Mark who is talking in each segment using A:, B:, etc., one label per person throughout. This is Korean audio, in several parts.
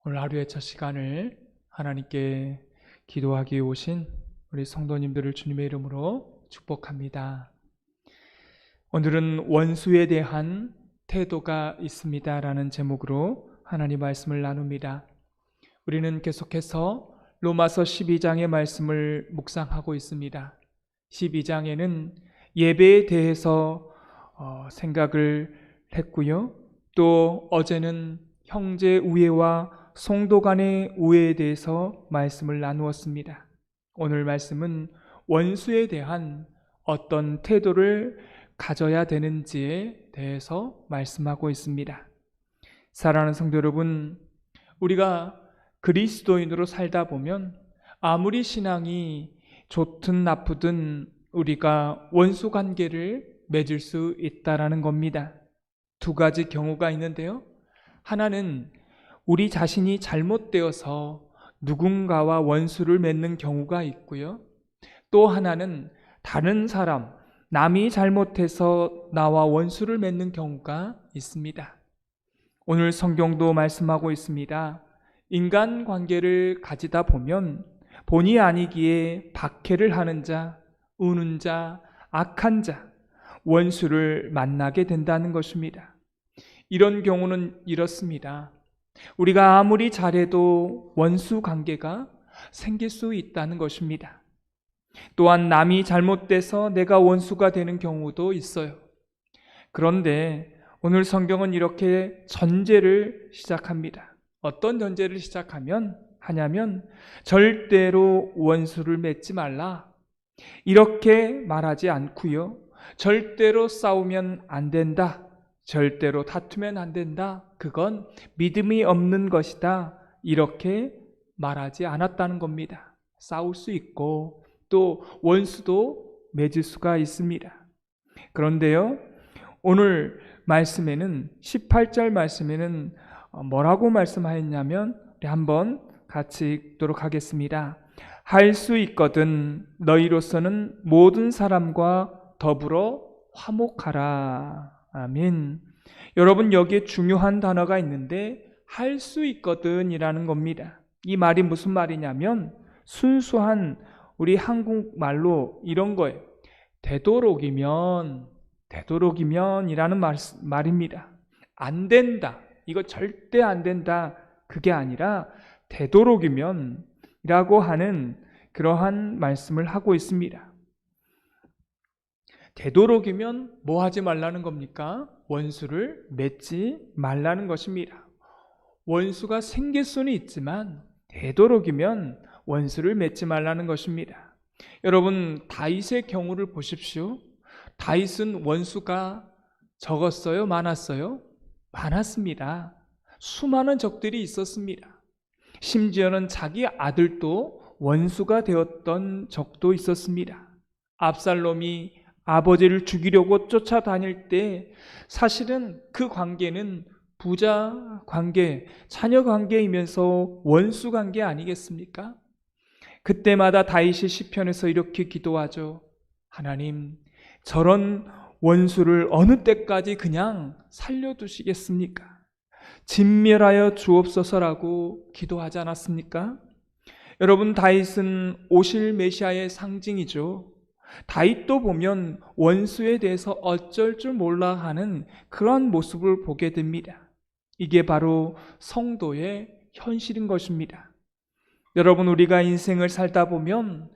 A: 오늘 하루의 첫 시간을 하나님께 기도하기 오신 우리 성도님들을 주님의 이름으로 축복합니다. 오늘은 원수에 대한 태도가 있습니다 라는 제목으로 하나님 말씀을 나눕니다. 우리는 계속해서 로마서 12장의 말씀을 묵상하고 있습니다. 12장에는 예배에 대해서 생각을 했고요. 또 어제는 형제 우애와 성도 간의 우애에 대해서 말씀을 나누었습니다. 오늘 말씀은 원수에 대한 어떤 태도를 가져야 되는지에 대해서 말씀하고 있습니다. 사랑하는 성도 여러분, 우리가 그리스도인으로 살다 보면 아무리 신앙이 좋든 나쁘든 우리가 원수 관계를 맺을 수 있다라는 겁니다. 두 가지 경우가 있는데요. 하나는 우리 자신이 잘못되어서 누군가와 원수를 맺는 경우가 있고요. 또 하나는 다른 사람, 남이 잘못해서 나와 원수를 맺는 경우가 있습니다. 오늘 성경도 말씀하고 있습니다. 인간관계를 가지다 보면 본의 아니기에 박해를 하는 자, 우는 자, 악한 자, 원수를 만나게 된다는 것입니다. 이런 경우는 이렇습니다. 우리가 아무리 잘해도 원수 관계가 생길 수 있다는 것입니다. 또한 남이 잘못돼서 내가 원수가 되는 경우도 있어요. 그런데 오늘 성경은 이렇게 전제를 시작합니다. 어떤 전제를 하냐면 절대로 원수를 맺지 말라 이렇게 말하지 않고요. 절대로 싸우면 안 된다, 절대로 다투면 안 된다, 그건 믿음이 없는 것이다 이렇게 말하지 않았다는 겁니다. 싸울 수 있고 또 원수도 맺을 수가 있습니다. 그런데요, 오늘 말씀에는 18절 말씀에는 뭐라고 말씀하였냐면 우리 한번 같이 읽도록 하겠습니다. 할 수 있거든 너희로서는 모든 사람과 더불어 화목하라. 아멘. 여러분, 여기에 중요한 단어가 있는데 할 수 있거든 이라는 겁니다. 이 말이 무슨 말이냐면 순수한 우리 한국말로 이런 거예요. 되도록이면 이라는 말입니다. 안 된다, 이거 절대 안 된다, 그게 아니라 되도록이면 이라고 하는 그러한 말씀을 하고 있습니다. 되도록이면 뭐 하지 말라는 겁니까? 원수를 맺지 말라는 것입니다. 원수가 생길 수는 있지만 되도록이면 원수를 맺지 말라는 것입니다. 여러분, 다윗의 경우를 보십시오. 다윗은 원수가 적었어요? 많았어요? 많았습니다. 수많은 적들이 있었습니다. 심지어는 자기 아들도 원수가 되었던 적도 있었습니다. 압살롬이 아버지를 죽이려고 쫓아다닐 때 사실은 그 관계는 부자 관계, 자녀 관계이면서 원수 관계 아니겠습니까? 그때마다 다윗이 시편에서 이렇게 기도하죠. 하나님, 저런 원수를 어느 때까지 그냥 살려두시겠습니까? 진멸하여 주옵소서라고 기도하지 않았습니까? 여러분, 다윗은 오실 메시아의 상징이죠. 다윗도 보면 원수에 대해서 어쩔 줄 몰라 하는 그런 모습을 보게 됩니다. 이게 바로 성도의 현실인 것입니다. 여러분, 우리가 인생을 살다 보면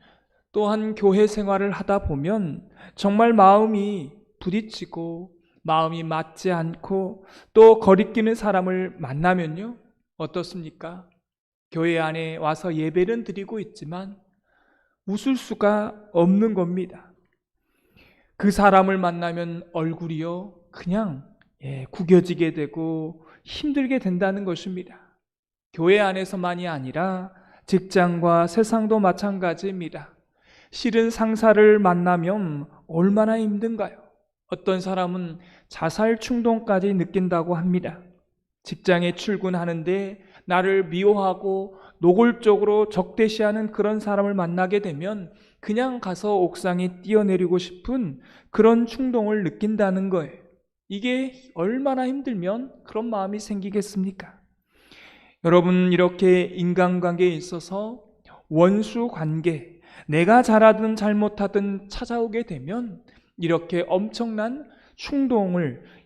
A: 또한 교회 생활을 하다 보면 정말 마음이 부딪히고 마음이 맞지 않고 또 거리끼는 사람을 만나면요, 어떻습니까? 교회 안에 와서 예배는 드리고 있지만 웃을 수가 없는 겁니다. 그 사람을 만나면 얼굴이요 그냥 구겨지게 되고 힘들게 된다는 것입니다. 교회 안에서만이 아니라 직장과 세상도 마찬가지입니다. 싫은 상사를 만나면 얼마나 힘든가요? 어떤 사람은 자살 충동까지 느낀다고 합니다. 직장에 출근하는데 나를 미워하고 노골적으로 적대시하는 그런 사람을 만나게 되면 그냥 가서 옥상에 뛰어내리고 싶은 그런 충동을 느낀다는 거예요. 이게 얼마나 힘들면 그런 마음이 생기겠습니까? 여러분, 이렇게 인간관계에 있어서 원수 관계, 내가 잘하든 잘못하든 찾아오게 되면 이렇게 엄청난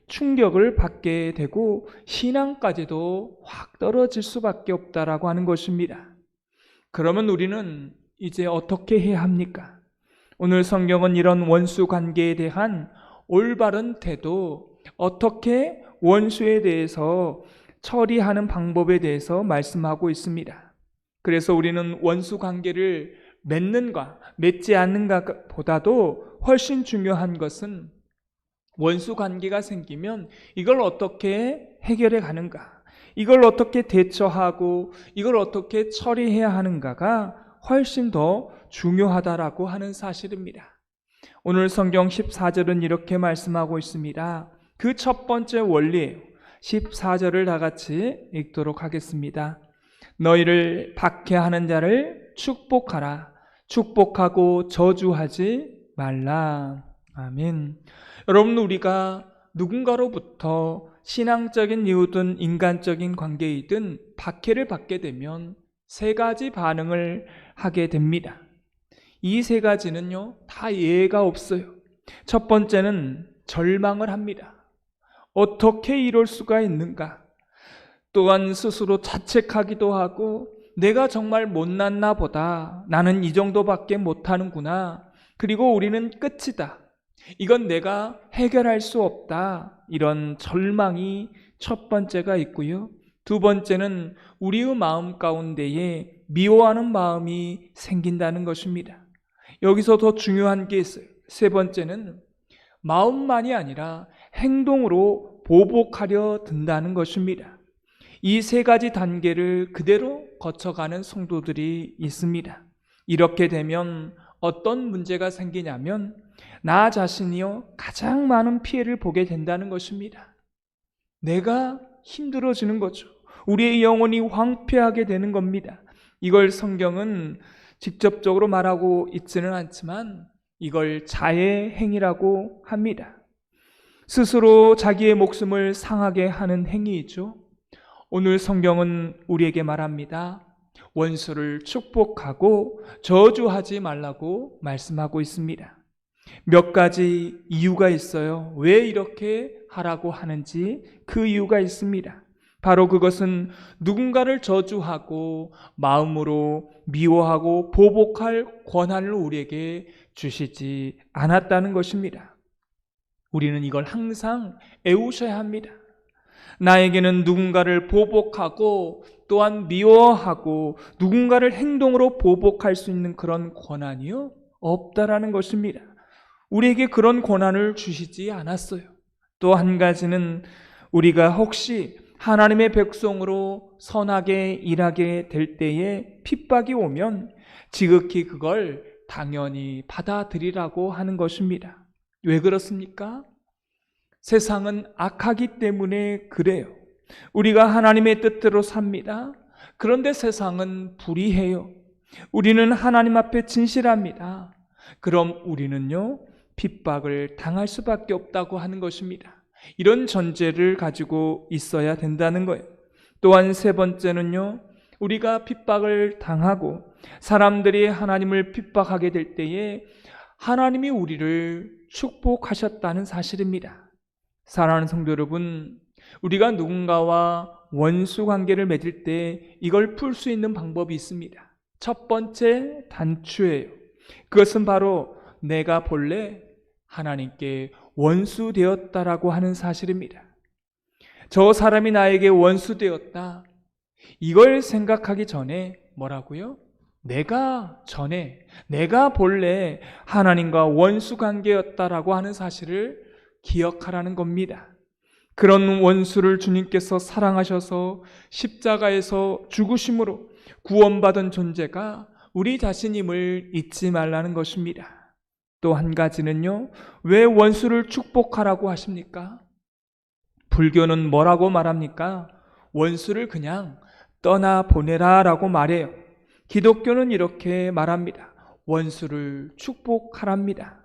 A: 충격을 받게 되고 신앙까지도 확 떨어질 수밖에 없다라고 하는 것입니다. 그러면 우리는 이제 어떻게 해야 합니까? 오늘 성경은 이런 원수 관계에 대한 올바른 태도, 어떻게 원수에 대해서 처리하는 방법에 대해서 말씀하고 있습니다. 그래서 우리는 원수 관계를 맺는가 맺지 않는가 보다도 훨씬 중요한 것은 원수 관계가 생기면 이걸 어떻게 해결해 가는가, 이걸 어떻게 대처하고 이걸 어떻게 처리해야 하는가가 훨씬 더 중요하다라고 하는 사실입니다. 오늘 성경 14절은 이렇게 말씀하고 있습니다. 그 첫 번째 원리예요. 14절을 다 같이 읽도록 하겠습니다. 너희를 박해하는 자를 축복하라. 축복하고 저주하지 말라. 아멘. 여러분, 우리가 누군가로부터 신앙적인 이유든 인간적인 관계이든 박해를 받게 되면 세 가지 반응을 하게 됩니다. 이 세 가지는요, 다 예외가 없어요. 첫 번째는 절망을 합니다. 어떻게 이럴 수가 있는가? 또한 스스로 자책하기도 하고 내가 정말 못났나 보다. 나는 이 정도밖에 못하는구나. 그리고 우리는 끝이다. 이건 내가 해결할 수 없다. 이런 절망이 첫 번째가 있고요. 두 번째는 우리의 마음 가운데에 미워하는 마음이 생긴다는 것입니다. 여기서 더 중요한 게 있어요. 세 번째는 마음만이 아니라 행동으로 보복하려 든다는 것입니다. 이 세 가지 단계를 그대로 거쳐가는 성도들이 있습니다. 이렇게 되면 어떤 문제가 생기냐면 나 자신이요 가장 많은 피해를 보게 된다는 것입니다. 내가 힘들어지는 거죠. 우리의 영혼이 황폐하게 되는 겁니다. 이걸 성경은 직접적으로 말하고 있지는 않지만 이걸 자해 행위라고 합니다. 스스로 자기의 목숨을 상하게 하는 행위이죠. 오늘 성경은 우리에게 말합니다. 원수를 축복하고 저주하지 말라고 말씀하고 있습니다. 몇 가지 이유가 있어요. 왜 이렇게 하라고 하는지 그 이유가 있습니다. 바로 그것은 누군가를 저주하고 마음으로 미워하고 보복할 권한을 우리에게 주시지 않았다는 것입니다. 우리는 이걸 항상 애우셔야 합니다. 나에게는 누군가를 보복하고 또한 미워하고 누군가를 행동으로 보복할 수 있는 그런 권한이요? 없다라는 것입니다. 우리에게 그런 권한을 주시지 않았어요. 또 한 가지는 우리가 혹시 하나님의 백성으로 선하게 일하게 될 때에 핍박이 오면 지극히 그걸 당연히 받아들이라고 하는 것입니다. 왜 그렇습니까? 세상은 악하기 때문에 그래요. 우리가 하나님의 뜻대로 삽니다. 그런데 세상은 불의해요. 우리는 하나님 앞에 진실합니다. 그럼 우리는요, 핍박을 당할 수밖에 없다고 하는 것입니다. 이런 전제를 가지고 있어야 된다는 거예요. 또한 세 번째는요, 우리가 핍박을 당하고 사람들이 하나님을 핍박하게 될 때에 하나님이 우리를 축복하셨다는 사실입니다. 사랑하는 성도 여러분, 우리가 누군가와 원수 관계를 맺을 때 이걸 풀 수 있는 방법이 있습니다. 첫 번째 단추예요. 그것은 바로 내가 본래 하나님께 원수 되었다라고 하는 사실입니다. 저 사람이 나에게 원수 되었다. 이걸 생각하기 전에 뭐라고요? 내가 본래 하나님과 원수 관계였다라고 하는 사실을 기억하라는 겁니다. 그런 원수를 주님께서 사랑하셔서 십자가에서 죽으심으로 구원받은 존재가 우리 자신임을 잊지 말라는 것입니다. 또 한 가지는요, 왜 원수를 축복하라고 하십니까? 불교는 뭐라고 말합니까? 원수를 그냥 떠나보내라 라고 말해요. 기독교는 이렇게 말합니다. 원수를 축복하랍니다.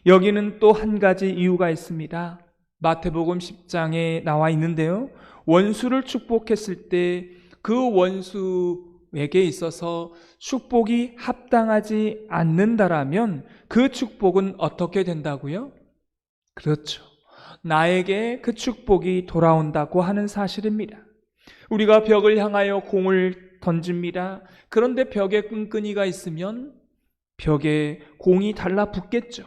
A: 여기는 또 한 가지 이유가 있습니다. 마태복음 10장에 나와 있는데요, 원수를 축복했을 때 그 원수에게 있어서 축복이 합당하지 않는다라면 그 축복은 어떻게 된다고요? 그렇죠. 나에게 그 축복이 돌아온다고 하는 사실입니다. 우리가 벽을 향하여 공을 던집니다. 그런데 벽에 끈끈이가 있으면 벽에 공이 달라붙겠죠.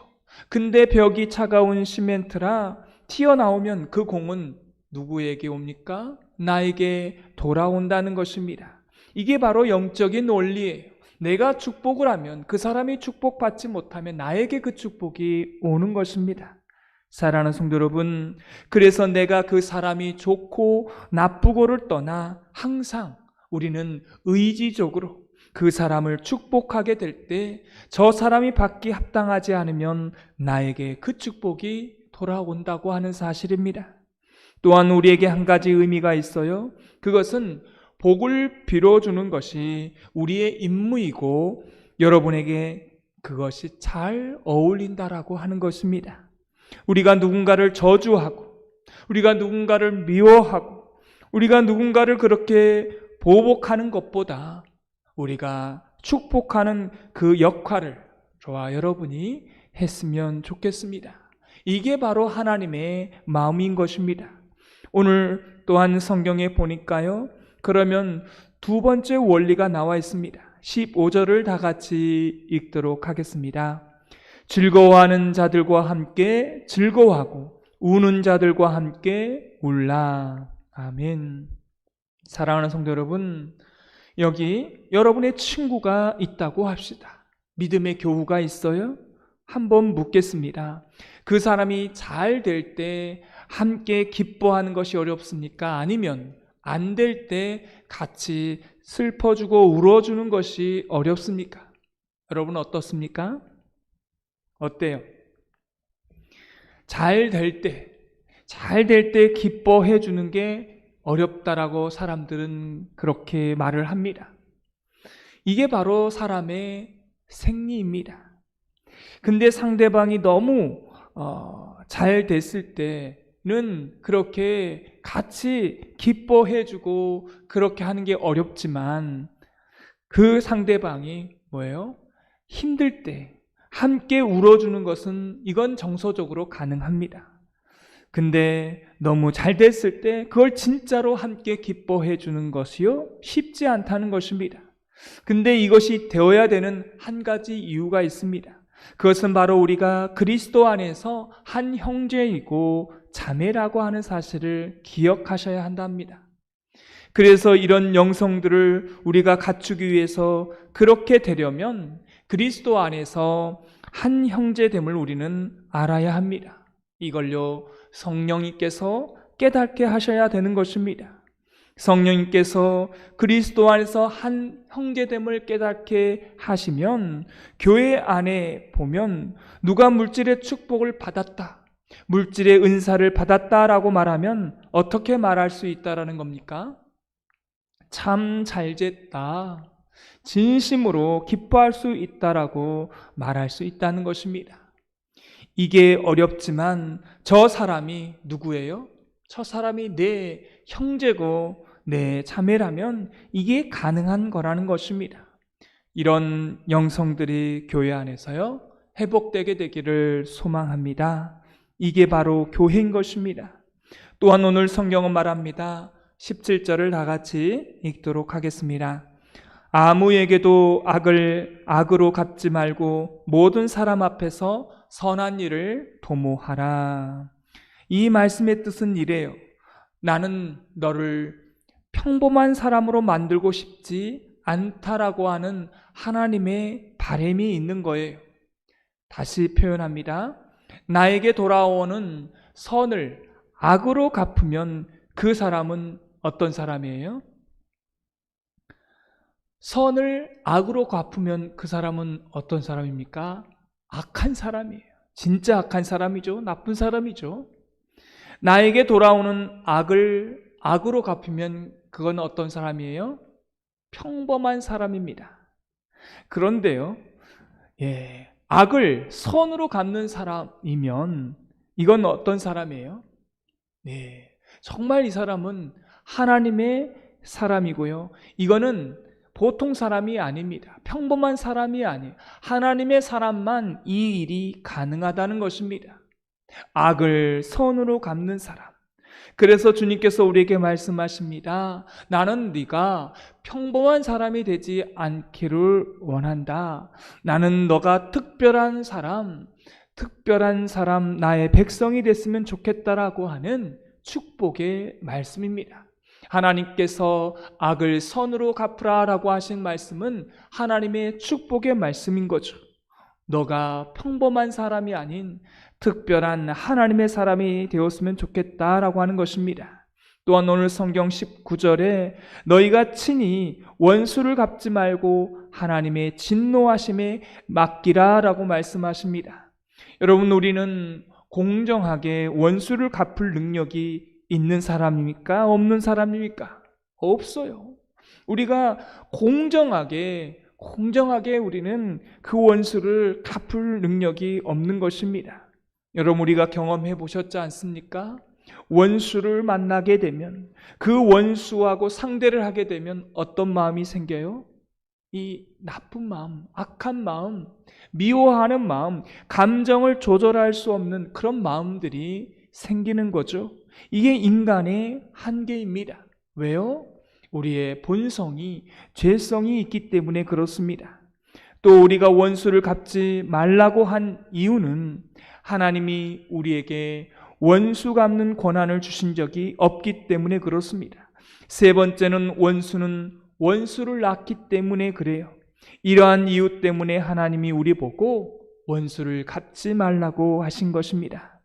A: 근데 벽이 차가운 시멘트라 튀어나오면 그 공은 누구에게 옵니까? 나에게 돌아온다는 것입니다. 이게 바로 영적인 원리예요. 내가 축복을 하면 그 사람이 축복받지 못하면 나에게 그 축복이 오는 것입니다. 사랑하는 성도 여러분, 그래서 내가 그 사람이 좋고 나쁘고를 떠나 항상 우리는 의지적으로 그 사람을 축복하게 될 때 저 사람이 받기 합당하지 않으면 나에게 그 축복이 돌아온다고 하는 사실입니다. 또한 우리에게 한 가지 의미가 있어요. 그것은 복을 빌어주는 것이 우리의 임무이고 여러분에게 그것이 잘 어울린다라고 하는 것입니다. 우리가 누군가를 저주하고 우리가 누군가를 미워하고 우리가 누군가를 그렇게 보복하는 것보다 우리가 축복하는 그 역할을 저와 여러분이 했으면 좋겠습니다. 이게 바로 하나님의 마음인 것입니다. 오늘 또한 성경에 보니까요, 그러면 두 번째 원리가 나와 있습니다. 15절을 다 같이 읽도록 하겠습니다. 즐거워하는 자들과 함께 즐거워하고 우는 자들과 함께 울라. 아멘. 사랑하는 성도 여러분, 여기 여러분의 친구가 있다고 합시다. 믿음의 교우가 있어요? 한번 묻겠습니다. 그 사람이 잘 될 때 함께 기뻐하는 것이 어렵습니까? 아니면 안 될 때 같이 슬퍼주고 울어주는 것이 어렵습니까? 여러분 어떻습니까? 어때요? 잘 될 때 기뻐해 주는 게 어렵다라고 사람들은 그렇게 말을 합니다. 이게 바로 사람의 생리입니다. 근데 상대방이 너무 잘 됐을 때는 그렇게 같이 기뻐해 주고 그렇게 하는 게 어렵지만 그 상대방이 뭐예요? 힘들 때 함께 울어주는 것은 이건 정서적으로 가능합니다. 근데 너무 잘 됐을 때 그걸 진짜로 함께 기뻐해 주는 것이요? 쉽지 않다는 것입니다. 근데 이것이 되어야 되는 한 가지 이유가 있습니다. 그것은 바로 우리가 그리스도 안에서 한 형제이고 자매라고 하는 사실을 기억하셔야 한답니다. 그래서 이런 영성들을 우리가 갖추기 위해서 그렇게 되려면 그리스도 안에서 한 형제됨을 우리는 알아야 합니다. 이걸요 성령님께서 깨닫게 하셔야 되는 것입니다. 성령님께서 그리스도 안에서 한 형제됨을 깨닫게 하시면 교회 안에 보면 누가 물질의 축복을 받았다, 물질의 은사를 받았다라고 말하면 어떻게 말할 수 있다라는 겁니까? 참 잘됐다, 진심으로 기뻐할 수 있다라고 말할 수 있다는 것입니다. 이게 어렵지만 저 사람이 누구예요? 저 사람이 내 형제고 내 자매라면 이게 가능한 거라는 것입니다. 이런 영성들이 교회 안에서요 회복되게 되기를 소망합니다. 이게 바로 교회인 것입니다. 또한 오늘 성경은 말합니다. 17절을 다 같이 읽도록 하겠습니다. 아무에게도 악을 악으로 갚지 말고 모든 사람 앞에서 선한 일을 도모하라. 이 말씀의 뜻은 이래요. 나는 너를 평범한 사람으로 만들고 싶지 않다라고 하는 하나님의 바람이 있는 거예요. 다시 표현합니다. 나에게 돌아오는 선을 악으로 갚으면 그 사람은 어떤 사람이에요? 선을 악으로 갚으면 그 사람은 어떤 사람입니까? 악한 사람이에요. 진짜 악한 사람이죠. 나쁜 사람이죠. 나에게 돌아오는 악을 악으로 갚으면 그건 어떤 사람이에요? 평범한 사람입니다. 그런데요, 악을 선으로 갚는 사람이면 이건 어떤 사람이에요? 정말 이 사람은 하나님의 사람이고요. 이거는 보통 사람이 아닙니다. 평범한 사람이 아니에요. 하나님의 사람만 이 일이 가능하다는 것입니다. 악을 선으로 갚는 사람. 그래서 주님께서 우리에게 말씀하십니다. 나는 네가 평범한 사람이 되지 않기를 원한다. 나는 너가 특별한 사람, 나의 백성이 됐으면 좋겠다라고 하는 축복의 말씀입니다. 하나님께서 악을 선으로 갚으라라고 하신 말씀은 하나님의 축복의 말씀인 거죠. 너가 평범한 사람이 아닌 특별한 하나님의 사람이 되었으면 좋겠다라고 하는 것입니다. 또한 오늘 성경 19절에 너희가 친히 원수를 갚지 말고 하나님의 진노하심에 맡기라라고 말씀하십니다. 여러분, 우리는 공정하게 원수를 갚을 능력이 있는 사람입니까? 없는 사람입니까? 없어요. 우리가 공정하게 우리는 그 원수를 갚을 능력이 없는 것입니다. 여러분, 우리가 경험해 보셨지 않습니까? 원수를 만나게 되면, 그 원수하고 상대를 하게 되면 어떤 마음이 생겨요? 이 나쁜 마음, 악한 마음, 미워하는 마음, 감정을 조절할 수 없는 그런 마음들이 생기는 거죠. 이게 인간의 한계입니다. 왜요? 우리의 본성이, 죄성이 있기 때문에 그렇습니다. 또 우리가 원수를 갚지 말라고 한 이유는 하나님이 우리에게 원수 갚는 권한을 주신 적이 없기 때문에 그렇습니다. 세 번째는 원수는 원수를 낳기 때문에 그래요. 이러한 이유 때문에 하나님이 우리 보고 원수를 갚지 말라고 하신 것입니다.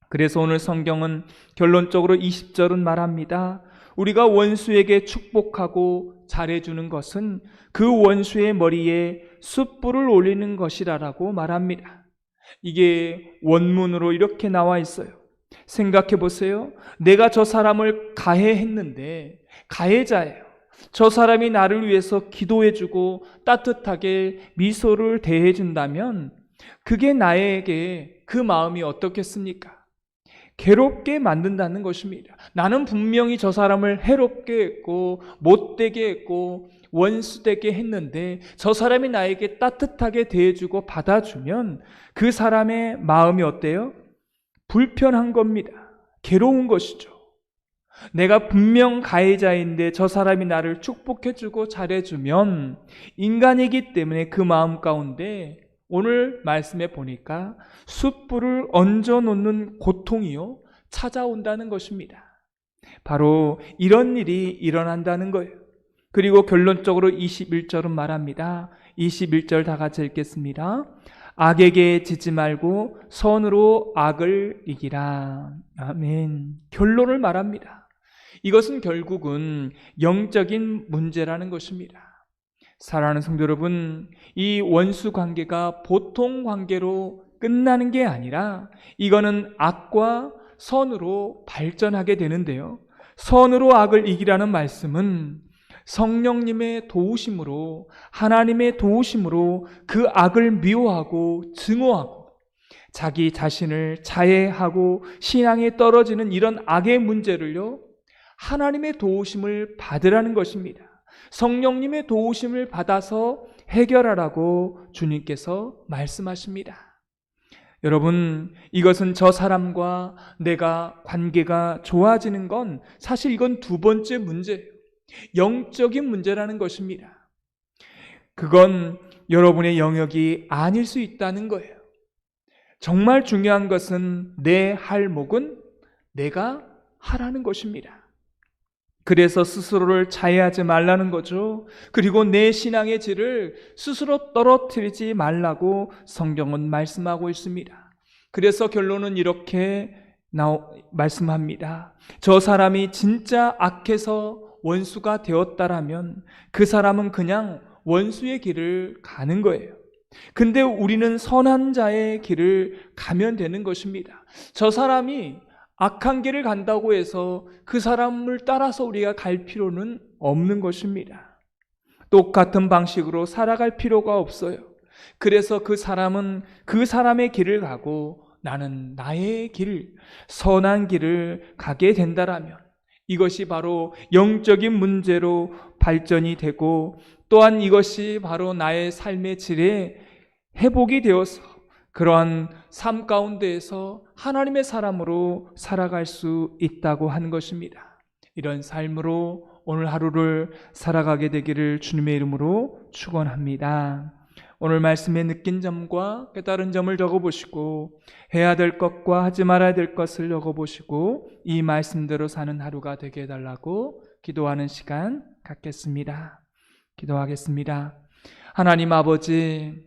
A: 그래서 오늘 성경은 결론적으로 20절은 말합니다. 우리가 원수에게 축복하고 잘해주는 것은 그 원수의 머리에 숯불을 올리는 것이라고 말합니다. 이게 원문으로 이렇게 나와 있어요. 생각해 보세요. 내가 저 사람을 가해했는데, 가해자예요. 저 사람이 나를 위해서 기도해주고 따뜻하게 미소를 대해준다면 그게 나에게 그 마음이 어떻겠습니까? 괴롭게 만든다는 것입니다. 나는 분명히 저 사람을 해롭게 했고 못되게 했고 원수되게 했는데 저 사람이 나에게 따뜻하게 대해주고 받아주면 그 사람의 마음이 어때요? 불편한 겁니다. 괴로운 것이죠. 내가 분명 가해자인데 저 사람이 나를 축복해주고 잘해주면 인간이기 때문에 그 마음 가운데 오늘 말씀에 보니까 숯불을 얹어놓는 고통이요 찾아온다는 것입니다. 바로 이런 일이 일어난다는 거예요. 그리고 결론적으로 21절은 말합니다. 21절 다 같이 읽겠습니다. 악에게 지지 말고 선으로 악을 이기라. 아멘. 결론을 말합니다. 이것은 결국은 영적인 문제라는 것입니다. 사랑하는 성도 여러분, 이 원수 관계가 보통 관계로 끝나는 게 아니라 이거는 악과 선으로 발전하게 되는데요. 선으로 악을 이기라는 말씀은 성령님의 도우심으로, 하나님의 도우심으로 그 악을 미워하고 증오하고 자기 자신을 자해하고 신앙에 떨어지는 이런 악의 문제를요, 하나님의 도우심을 받으라는 것입니다. 성령님의 도우심을 받아서 해결하라고 주님께서 말씀하십니다. 여러분, 이것은 저 사람과 내가 관계가 좋아지는 건 사실 이건 두 번째 문제예요. 영적인 문제라는 것입니다. 그건 여러분의 영역이 아닐 수 있다는 거예요. 정말 중요한 것은 내 할목은 내가 하라는 것입니다. 그래서 스스로를 자해하지 말라는 거죠. 그리고 내 신앙의 질을 스스로 떨어뜨리지 말라고 성경은 말씀하고 있습니다. 그래서 결론은 이렇게 말씀합니다. 저 사람이 진짜 악해서 원수가 되었다라면 그 사람은 그냥 원수의 길을 가는 거예요. 근데 우리는 선한 자의 길을 가면 되는 것입니다. 저 사람이 악한 길을 간다고 해서 그 사람을 따라서 우리가 갈 필요는 없는 것입니다. 똑같은 방식으로 살아갈 필요가 없어요. 그래서 그 사람은 그 사람의 길을 가고 나는 나의 길, 선한 길을 가게 된다라면 이것이 바로 영적인 문제로 발전이 되고, 또한 이것이 바로 나의 삶의 질에 회복이 되어서 그러한 삶 가운데에서 하나님의 사람으로 살아갈 수 있다고 하는 것입니다. 이런 삶으로 오늘 하루를 살아가게 되기를 주님의 이름으로 축원합니다. 오늘 말씀에 느낀 점과 깨달은 점을 적어보시고, 해야 될 것과 하지 말아야 될 것을 적어보시고, 이 말씀대로 사는 하루가 되게 해달라고 기도하는 시간 갖겠습니다. 기도하겠습니다. 하나님 아버지,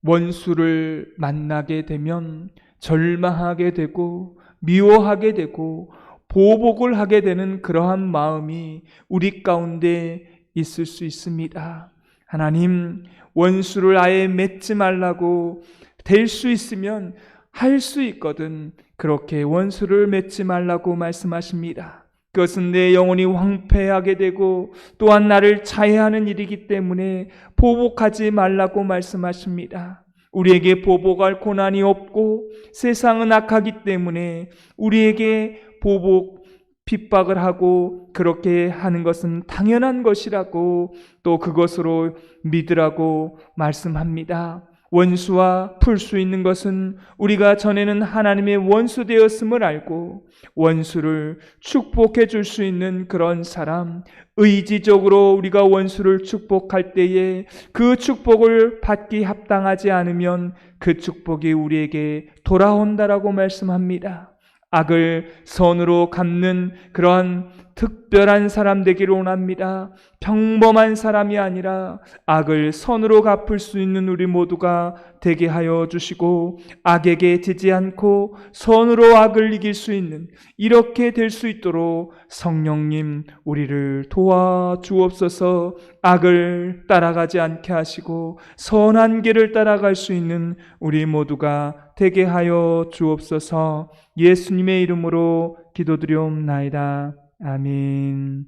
A: 원수를 만나게 되면 절망하게 되고 미워하게 되고 보복을 하게 되는 그러한 마음이 우리 가운데 있을 수 있습니다. 하나님, 원수를 아예 맺지 말라고 될 수 있으면 할 수 있거든 그렇게 원수를 맺지 말라고 말씀하십니다. 그것은 내 영혼이 황폐하게 되고 또한 나를 자해하는 일이기 때문에 보복하지 말라고 말씀하십니다. 우리에게 보복할 고난이 없고 세상은 악하기 때문에 우리에게 보복, 핍박을 하고 그렇게 하는 것은 당연한 것이라고 또 그것으로 믿으라고 말씀합니다. 원수와 풀 수 있는 것은 우리가 전에는 하나님의 원수 되었음을 알고 원수를 축복해 줄 수 있는 그런 사람, 의지적으로 우리가 원수를 축복할 때에 그 축복을 받기 합당하지 않으면 그 축복이 우리에게 돌아온다라고 말씀합니다. 악을 선으로 갚는 그러한 특별한 사람 되기를 원합니다. 평범한 사람이 아니라 악을 선으로 갚을 수 있는 우리 모두가 되게 하여 주시고, 악에게 지지 않고 선으로 악을 이길 수 있는 이렇게 될 수 있도록 성령님 우리를 도와주옵소서. 악을 따라가지 않게 하시고 선한 길을 따라갈 수 있는 우리 모두가 되게 하여 주옵소서. 예수님의 이름으로 기도드리옵나이다. 아멘.